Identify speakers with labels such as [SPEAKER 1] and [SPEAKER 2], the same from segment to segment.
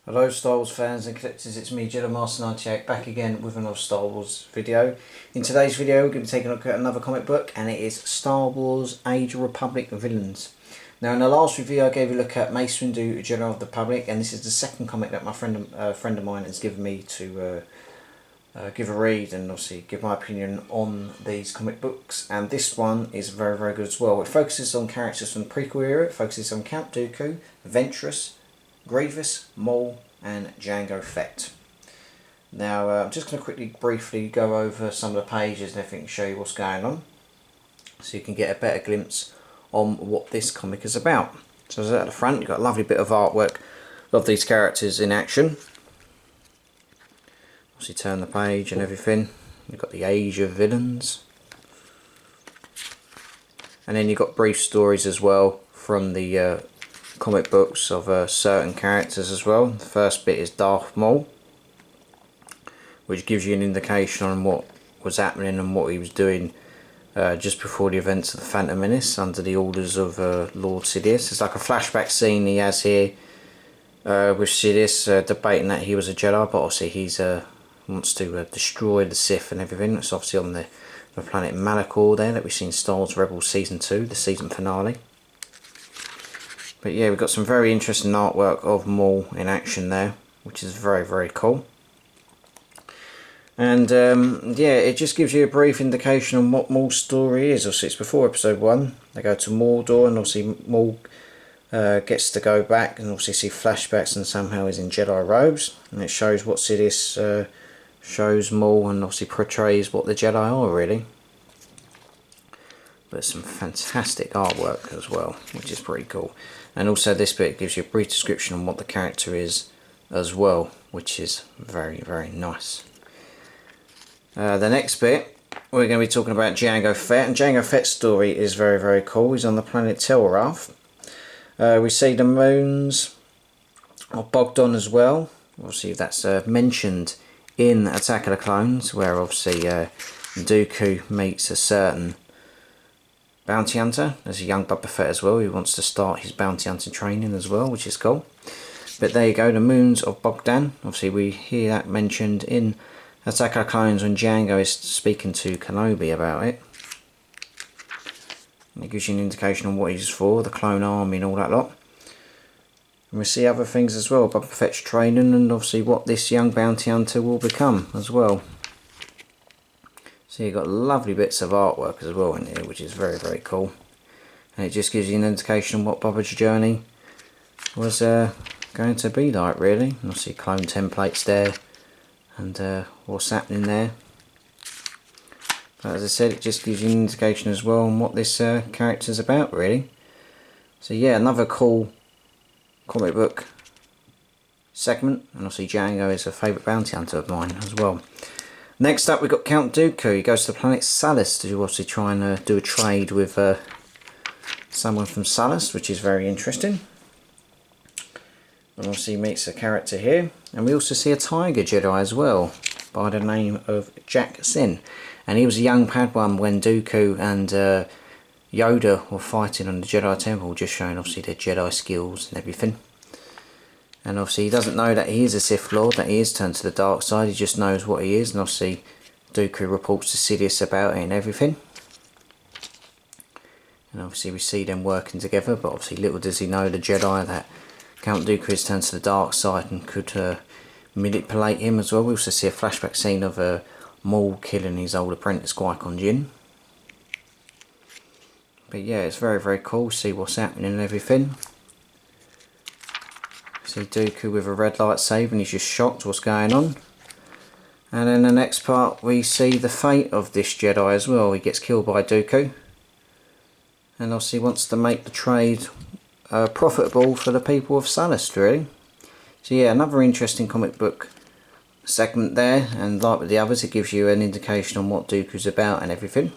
[SPEAKER 1] Hello Star Wars fans and collectors, it's me Jedi Master 98 back again with another Star Wars video. In today's video we're going to be taking a look at another comic book, and it is Star Wars Age of Republic Villains. Now in the last review I gave a look at Mace Windu, Jedi of the Republic, and this is the second comic that my friend of mine has given me to give a read and obviously give my opinion on these comic books, and this one is very good as well. It focuses on characters from the prequel era. It focuses on Count Dooku, Ventress, Grievous, Maul and Jango Fett. Now I'm just going to quickly briefly go over some of the pages and everything, show you what's going on so you can get a better glimpse on what this comic is about. So at the front you've got a lovely bit of artwork of these characters in action. Obviously turn the page and everything, you've got the Age of Villains, and then you've got brief stories as well from the comic books of certain characters as well. The first bit is Darth Maul, which gives you an indication on what was happening and what he was doing just before the events of the Phantom Menace under the orders of Lord Sidious. It's like a flashback scene he has here with Sidious debating that he was a Jedi, but obviously he's wants to destroy the Sith and everything. It's obviously on the planet Malachor there that we've seen Star Wars Rebels Season 2, the season finale. But yeah, we've got some very interesting artwork of Maul in action there, which is very cool. And yeah, it just gives you a brief indication on what Maul's story is. Obviously it's before episode 1. They go to Mordor, and obviously Maul gets to go back and obviously see flashbacks, and somehow he's in Jedi robes. And it shows what Sidious shows Maul, and obviously portrays what the Jedi are really. But some fantastic artwork as well, which is pretty cool. And also this bit gives you a brief description on what the character is as well, which is very nice. The next bit, we're going to be talking about Jango Fett, and Jango Fett's story is very cool. He's on the planet Telrath. We see the moons of Bogdan as well. Obviously that's mentioned in Attack of the Clones, where obviously Dooku meets a certain bounty hunter. There's a young Boba Fett as well who wants to start his bounty hunting training as well, which is cool. But there you go, the moons of Bogdan. Obviously we hear that mentioned in Attack of the Clones when Jango is speaking to Kenobi about it. And it gives you an indication on what he's for, the clone army and all that lot. And we see other things as well, Boba Fett's training, and obviously what this young bounty hunter will become as well. So you've got lovely bits of artwork as well in here, which is very cool. And it just gives you an indication of what Boba's journey was going to be like really. And obviously clone templates there, and what's happening there. But as I said, it just gives you an indication as well on what this character's about really. So yeah, another cool comic book segment, and obviously Jango is a favourite bounty hunter of mine as well. Next up we've got Count Dooku. He goes to the planet Salus to obviously try and do a trade with someone from Salus, which is very interesting. And obviously he meets a character here, and we also see a Tiger Jedi as well by the name of Jack Sin, and he was a young Padawan when Dooku and Yoda were fighting on the Jedi Temple, just showing obviously their Jedi skills and everything. And obviously he doesn't know that he is a Sith Lord, that he is turned to the dark side. He just knows what he is, and obviously Dooku reports to Sidious about it and everything. And obviously we see them working together, but obviously little does he know, the Jedi, that Count Dooku is turned to the dark side and could manipulate him as well. We also see a flashback scene of Maul killing his old apprentice Qui-Gon Jinn. But yeah, it's very cool, see what's happening and everything. See Dooku with a red lightsaber, and he's just shocked what's going on. And in the next part we see the fate of this Jedi as well. He gets killed by Dooku, and obviously wants to make the trade profitable for the people of Salus really. So yeah, another interesting comic book segment there, and like with the others it gives you an indication on what Dooku's about and everything.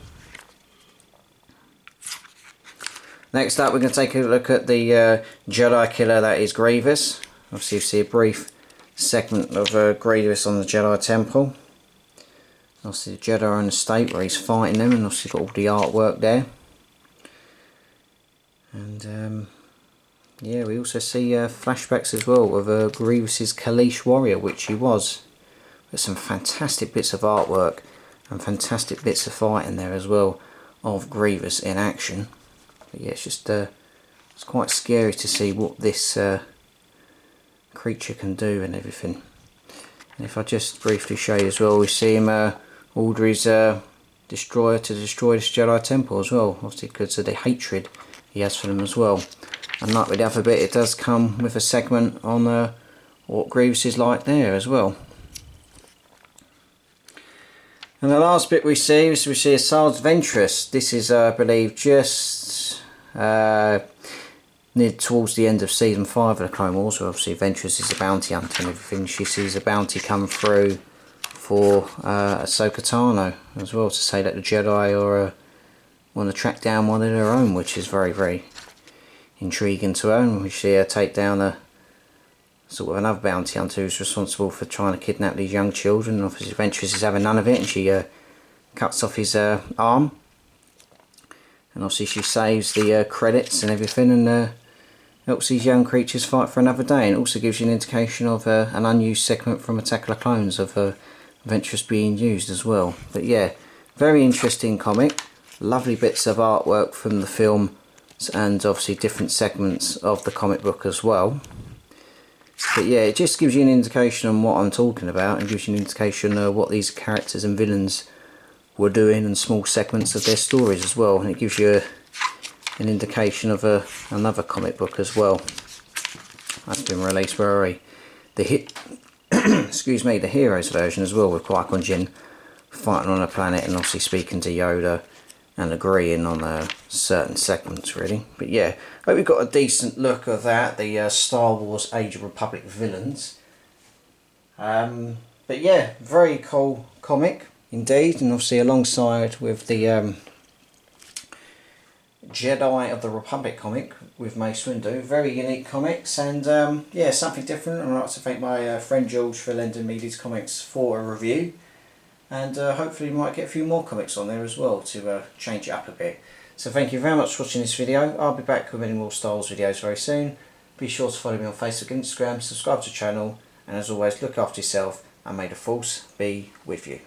[SPEAKER 1] Next up we're going to take a look at the Jedi killer that is Grievous. Obviously you see a brief segment of Grievous on the Jedi Temple. Obviously the Jedi are in a state where he's fighting them, and obviously got all the artwork there. And Yeah, we also see flashbacks as well of Grievous's Kaleesh warrior, which he was. There's some fantastic bits of artwork and fantastic bits of fighting there as well of Grievous in action. But yeah, it's just it's quite scary to see what this creature can do and everything. And if I just briefly show you as well, we see him order his destroyer to destroy this Jedi temple as well, obviously because of the hatred he has for them as well. And like with the other bit, it does come with a segment on what Grievous is like there as well. And the last bit we see is Asajj Ventress. This is, I believe, just near towards the end of season 5 of the Clone Wars. So obviously Ventress is a bounty hunter and everything. She sees a bounty come through for Ahsoka Tano as well, to say that the Jedi are want to track down one of their own, which is very, very intriguing to her. And we see her take down a sort of another bounty hunter who's responsible for trying to kidnap these young children. And obviously Ventress is having none of it, and she cuts off his arm. And obviously she saves the credits and everything, and helps these young creatures fight for another day. And it also gives you an indication of an unused segment from Attack of the Clones of Ventress being used as well. But yeah, very interesting comic. Lovely bits of artwork from the film, and obviously different segments of the comic book as well. But yeah, it just gives you an indication on what I'm talking about, and gives you an indication of what these characters and villains were doing, and small segments of their stories as well. And it gives you an indication of another comic book as well that's been released, where excuse me, the Heroes version as well, with Qui-Gon Jinn fighting on a planet and obviously speaking to Yoda and agreeing on certain segments really. But yeah, I hope we got a decent look of that, the Star Wars Age of Republic villains. But yeah, very cool comic indeed, and obviously alongside with the Jedi of the Republic comic with Mace Windu. Very unique comics, and yeah, something different. I'd like to thank my friend George for lending me these comics for a review, and hopefully we might get a few more comics on there as well to change it up a bit. So thank you very much for watching this video. I'll be back with many more Star Wars videos very soon. Be sure to follow me on Facebook and Instagram, subscribe to the channel, and as always, look after yourself, and may the Force be with you.